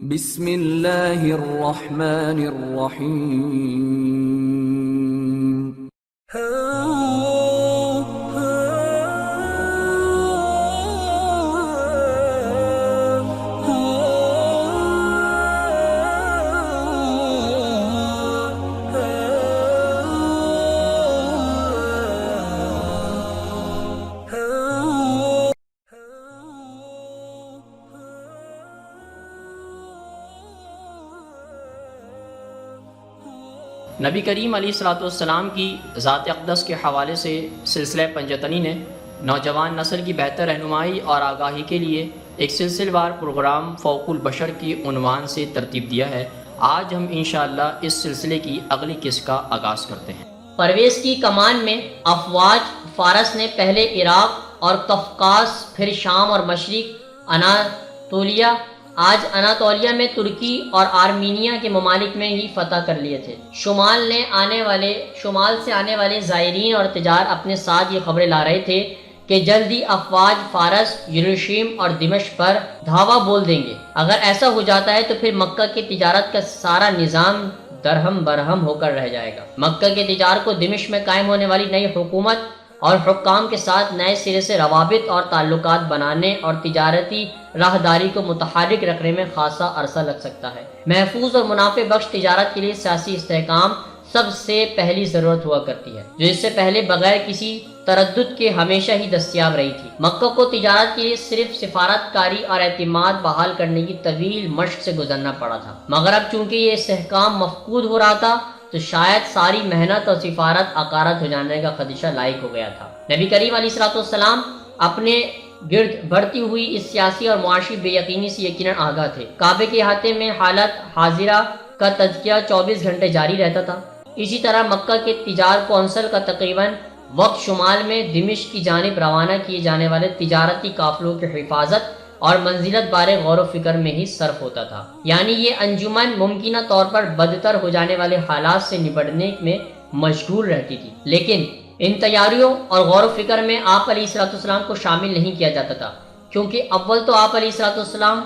بسم اللہ الرحمن الرحیم نبی کریم علیہ الصلوۃ والسلام کی ذات اقدس کے حوالے سے سلسلہ پنجتنی نے نوجوان نسل کی بہتر رہنمائی اور آگاہی کے لیے ایک سلسلہ وار پروگرام فوق البشر کی عنوان سے ترتیب دیا ہے۔ آج ہم انشاءاللہ اس سلسلے کی اگلی قسط کا آغاز کرتے ہیں۔ پرویز کی کمان میں افواج فارس نے پہلے عراق اور قفقاز، پھر شام اور مشرق اناطولیہ، آج اناطولیہ میں ترکی اور آرمینیا کے ممالک میں ہی فتح کر لیے تھے۔ شمال سے آنے والے زائرین اور تجار اپنے ساتھ یہ خبریں لا رہے تھے کہ جلدی افواج فارس، یروشلم اور دمشق پر دھاوا بول دیں گے۔ اگر ایسا ہو جاتا ہے تو پھر مکہ کی تجارت کا سارا نظام درہم برہم ہو کر رہ جائے گا۔ مکہ کے تجار کو دمشق میں قائم ہونے والی نئی حکومت اور حکام کے ساتھ نئے سرے سے روابط اور تعلقات بنانے اور تجارتی راہداری کو متحرک رکھنے میں خاصا عرصہ لگ سکتا ہے۔ محفوظ اور منافع بخش تجارت کے لیے سیاسی استحکام سب سے پہلی ضرورت ہوا کرتی ہے، جو اس سے پہلے بغیر کسی تردد کے ہمیشہ ہی دستیاب رہی تھی۔ مکہ کو تجارت کے لیے صرف سفارت کاری اور اعتماد بحال کرنے کی طویل مشق سے گزرنا پڑا تھا، مگر اب چونکہ یہ استحکام مفقود ہو رہا تھا تو شاید ساری محنت اور سفارت عقارت ہو جانے کا خدشہ لاحق ہو گیا تھا۔ نبی کریم علیہ الصلوۃ والسلام اپنے گرد بڑھتی ہوئی اس سیاسی اور معاشی بے یقینی سے یقیناً آگاہ تھے۔ کعبے کے احاطے میں حالت حاضرہ کا تزکیہ 24 گھنٹے جاری رہتا تھا۔ اسی طرح مکہ کے تجار کونسل کا تقریباً وقت شمال میں دمشق کی جانب روانہ کیے جانے والے تجارتی قافلوں کی حفاظت اور منزلت بارے غور و فکر میں ہی صرف ہوتا تھا، یعنی یہ انجمن ممکنہ طور پر بدتر ہو جانے والے حالات سے نپٹنے میں مشغول رہتی تھی، لیکن ان تیاریوں اور غور و فکر میں آپ علیہ الصلوۃ والسلام کو شامل نہیں کیا جاتا تھا، کیونکہ اول تو آپ علیہ الصلوۃ والسلام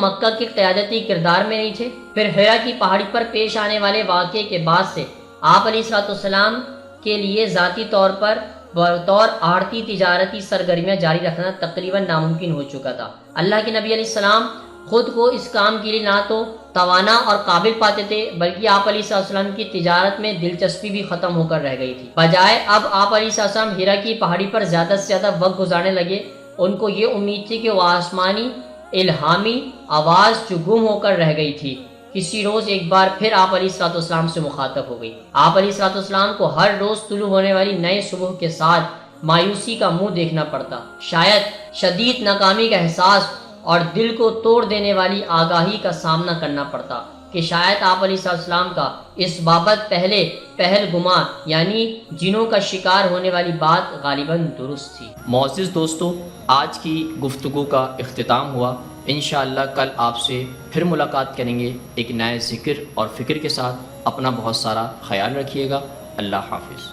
مکہ کے قیادتی کردار میں نہیں تھے، پھر حرا کی پہاڑی پر پیش آنے والے واقعے کے بعد سے آپ علیہ الصلوۃ والسلام کے لیے ذاتی طور پر بطور آڑتی تجارتی سرگرمیاں جاری رکھنا تقریباً ناممکن ہو چکا تھا۔ اللہ کے نبی علیہ السلام خود کو اس کام کے لیے نہ تو توانا اور قابل پاتے تھے، بلکہ آپ علیہ السلام کی تجارت میں دلچسپی بھی ختم ہو کر رہ گئی تھی۔ بجائے اب آپ علیہ السلام حرا کی پہاڑی پر زیادہ سے زیادہ وقت گزارنے لگے۔ ان کو یہ امید تھی کہ وہ آسمانی الہامی آواز جو گم ہو کر رہ گئی تھی کسی روز ایک بار پھر آپ علیہ السلام سے مخاطب ہو گئی۔ آپ علیہ السلام کو ہر روز طلوع ہونے والی نئے صبح کے ساتھ مایوسی کا منہ دیکھنا پڑتا، شاید شدید ناکامی کا احساس اور دل کو توڑ دینے والی آگاہی کا سامنا کرنا پڑتا کہ شاید آپ علیہ السلام کا اس بابت پہل گمان یعنی جنوں کا شکار ہونے والی بات غالباً درست تھی۔ معزز دوستو، آج کی گفتگو کا اختتام ہوا۔ انشاءاللہ کل آپ سے پھر ملاقات کریں گے ایک نئے ذکر اور فکر کے ساتھ۔ اپنا بہت سارا خیال رکھیے گا۔ اللہ حافظ۔